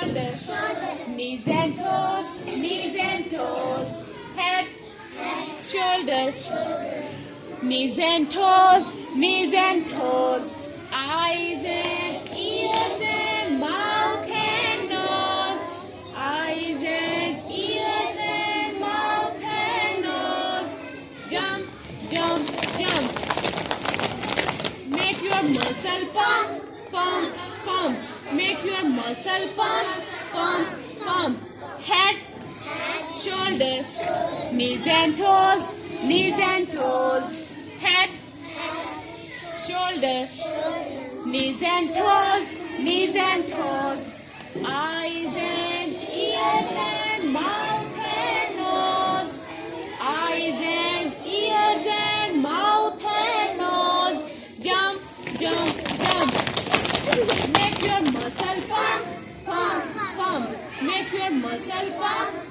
shoulders, knees and toes, head, shoulders, knees and toes, eyes and ears and mouth and nose, eyes and ears and mouth and nose. Jump, jump, jump. Make your muscle pump, pump, pump. Make your muscle pump, pump, pump. Head, shoulders, knees and toes, head, shoulders, knees and toes, eyes and ears and mouth and nose, eyes and ears and mouth and nose. Jump, jump, jump. Make your muscle pump, pump, pump. Make your muscle pump,